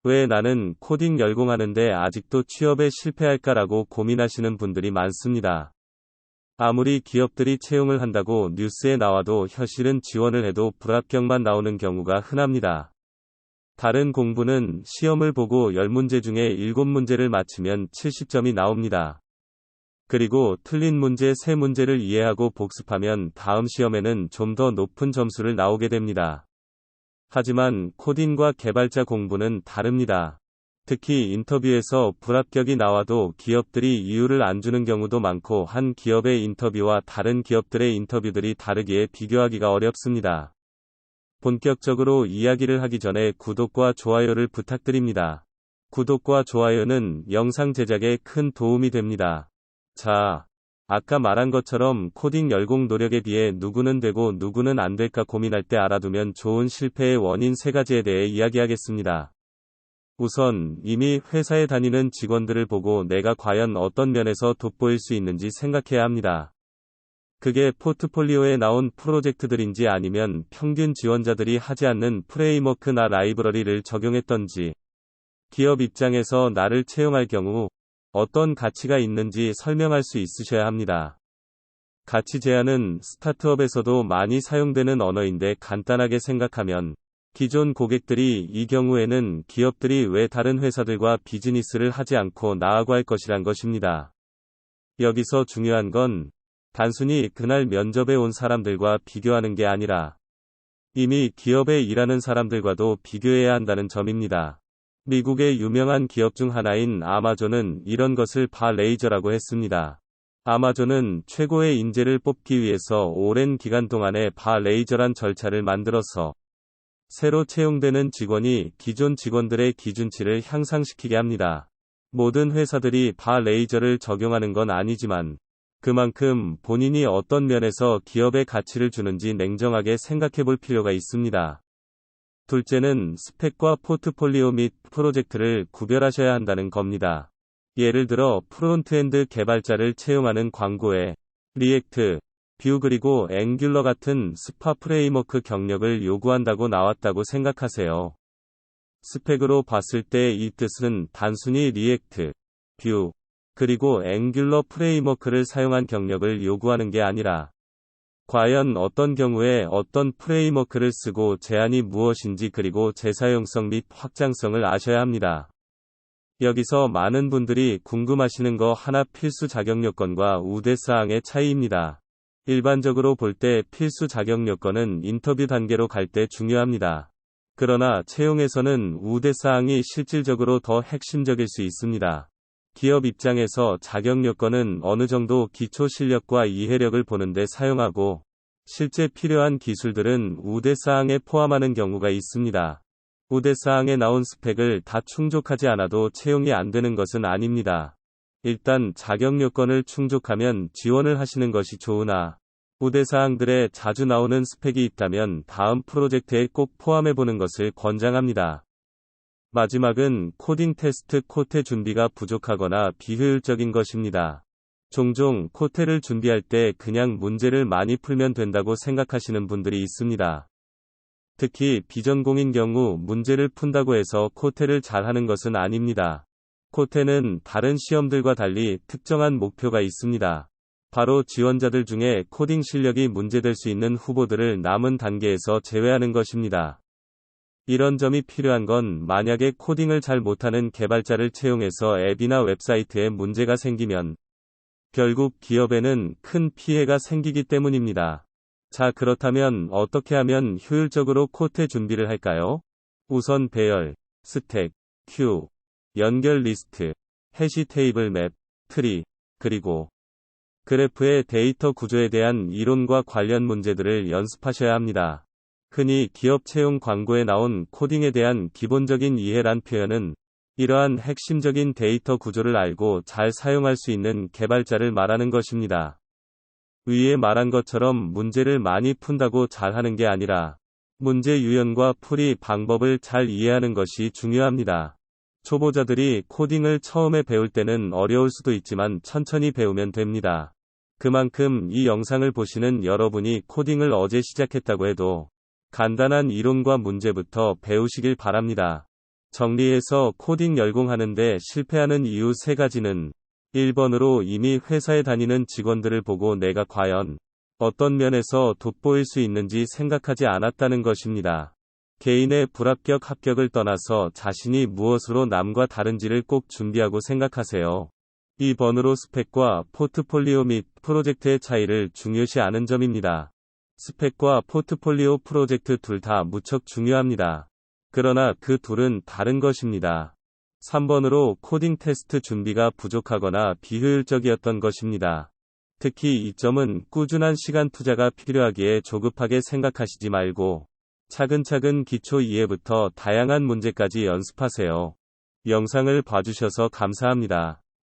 왜 나는 코딩 열공하는데 아직도 취업에 실패할까라고 고민하시는 분들이 많습니다. 아무리 기업들이 채용을 한다고 뉴스에 나와도 현실은 지원을 해도 불합격만 나오는 경우가 흔합니다. 다른 공부는 시험을 보고 10문제 중에 7문제를 맞히면 70점이 나옵니다. 그리고 틀린 문제 3문제를 이해하고 복습하면 다음 시험에는 좀 더 높은 점수를 나오게 됩니다. 하지만 코딩과 개발자 공부는 다릅니다. 특히 인터뷰에서 불합격이 나와도 기업들이 이유를 안 주는 경우도 많고 한 기업의 인터뷰와 다른 기업들의 인터뷰들이 다르기에 비교하기가 어렵습니다. 본격적으로 이야기를 하기 전에 구독과 좋아요를 부탁드립니다. 구독과 좋아요는 영상 제작에 큰 도움이 됩니다. 자, 아까 말한 것처럼 코딩 열공 노력에 비해 누구는 되고 누구는 안 될까 고민할 때 알아두면 좋은 실패의 원인 3가지에 대해 이야기하겠습니다. 우선 이미 회사에 다니는 직원들을 보고 내가 과연 어떤 면에서 돋보일 수 있는지 생각해야 합니다. 그게 포트폴리오에 나온 프로젝트들인지 아니면 평균 지원자들이 하지 않는 프레임워크나 라이브러리를 적용했던지, 기업 입장에서 나를 채용할 경우 어떤 가치가 있는지 설명할 수 있으셔야 합니다. 가치 제안은 스타트업에서도 많이 사용되는 언어인데 간단하게 생각하면 기존 고객들이 이 경우에는 기업들이 왜 다른 회사들과 비즈니스를 하지 않고 나하고 할 것이란 것입니다. 여기서 중요한 건 단순히 그날 면접에 온 사람들과 비교하는 게 아니라 이미 기업에 일하는 사람들과도 비교해야 한다는 점입니다. 미국의 유명한 기업 중 하나인 아마존은 이런 것을 바 레이저라고 했습니다. 아마존은 최고의 인재를 뽑기 위해서 오랜 기간 동안에 바 레이저란 절차를 만들어서 새로 채용되는 직원이 기존 직원들의 기준치를 향상시키게 합니다. 모든 회사들이 바 레이저를 적용하는 건 아니지만 그만큼 본인이 어떤 면에서 기업에 가치를 주는지 냉정하게 생각해 볼 필요가 있습니다. 둘째는 스펙과 포트폴리오 및 프로젝트를 구별하셔야 한다는 겁니다. 예를 들어 프론트엔드 개발자를 채용하는 광고에 리액트, 뷰 그리고 앵귤러 같은 스파 프레임워크 경력을 요구한다고 나왔다고 생각하세요. 스펙으로 봤을 때 이 뜻은 단순히 리액트, 뷰, 그리고 앵귤러 프레임워크를 사용한 경력을 요구하는 게 아니라 과연 어떤 경우에 어떤 프레임워크를 쓰고 제한이 무엇인지 그리고 재사용성 및 확장성을 아셔야 합니다. 여기서 많은 분들이 궁금하시는 거 하나 필수 자격 요건과 우대사항의 차이입니다. 일반적으로 볼 때 필수 자격 요건은 인터뷰 단계로 갈 때 중요합니다. 그러나 채용에서는 우대사항이 실질적으로 더 핵심적일 수 있습니다. 기업 입장에서 자격 요건은 어느 정도 기초 실력과 이해력을 보는데 사용하고 실제 필요한 기술들은 우대사항에 포함하는 경우가 있습니다. 우대사항에 나온 스펙을 다 충족하지 않아도 채용이 안 되는 것은 아닙니다. 일단 자격 요건을 충족하면 지원을 하시는 것이 좋으나 우대사항들에 자주 나오는 스펙이 있다면 다음 프로젝트에 꼭 포함해보는 것을 권장합니다. 마지막은 코딩 테스트 코테 준비가 부족하거나 비효율적인 것입니다. 종종 코테를 준비할 때 그냥 문제를 많이 풀면 된다고 생각하시는 분들이 있습니다. 특히 비전공인 경우 문제를 푼다고 해서 코테를 잘하는 것은 아닙니다. 코테는 다른 시험들과 달리 특정한 목표가 있습니다. 바로 지원자들 중에 코딩 실력이 문제될 수 있는 후보들을 남은 단계에서 제외하는 것입니다. 이런 점이 필요한 건 만약에 코딩을 잘 못하는 개발자를 채용해서 앱이나 웹사이트에 문제가 생기면 결국 기업에는 큰 피해가 생기기 때문입니다. 자, 그렇다면 어떻게 하면 효율적으로 코테 준비를 할까요? 우선 배열, 스택, 큐, 연결 리스트, 해시 테이블 맵, 트리, 그리고 그래프의 데이터 구조에 대한 이론과 관련 문제들을 연습하셔야 합니다. 흔히 기업 채용 광고에 나온 코딩에 대한 기본적인 이해란 표현은 이러한 핵심적인 데이터 구조를 알고 잘 사용할 수 있는 개발자를 말하는 것입니다. 위에 말한 것처럼 문제를 많이 푼다고 잘하는 게 아니라 문제 유형과 풀이 방법을 잘 이해하는 것이 중요합니다. 초보자들이 코딩을 처음에 배울 때는 어려울 수도 있지만 천천히 배우면 됩니다. 그만큼 이 영상을 보시는 여러분이 코딩을 어제 시작했다고 해도 간단한 이론과 문제부터 배우시길 바랍니다. 정리해서 코딩 열공하는데 실패하는 이유 3가지는 1번으로 이미 회사에 다니는 직원들을 보고 내가 과연 어떤 면에서 돋보일 수 있는지 생각하지 않았다는 것입니다. 개인의 불합격 합격을 떠나서 자신이 무엇으로 남과 다른지를 꼭 준비하고 생각하세요. 2번으로 스펙과 포트폴리오 및 프로젝트의 차이를 중요시 하는 점입니다. 스펙과 포트폴리오 프로젝트 둘 다 무척 중요합니다. 그러나 그 둘은 다른 것입니다. 3번으로 코딩 테스트 준비가 부족하거나 비효율적이었던 것입니다. 특히 이 점은 꾸준한 시간 투자가 필요하기에 조급하게 생각하시지 말고 차근차근 기초 이해부터 다양한 문제까지 연습하세요. 영상을 봐주셔서 감사합니다.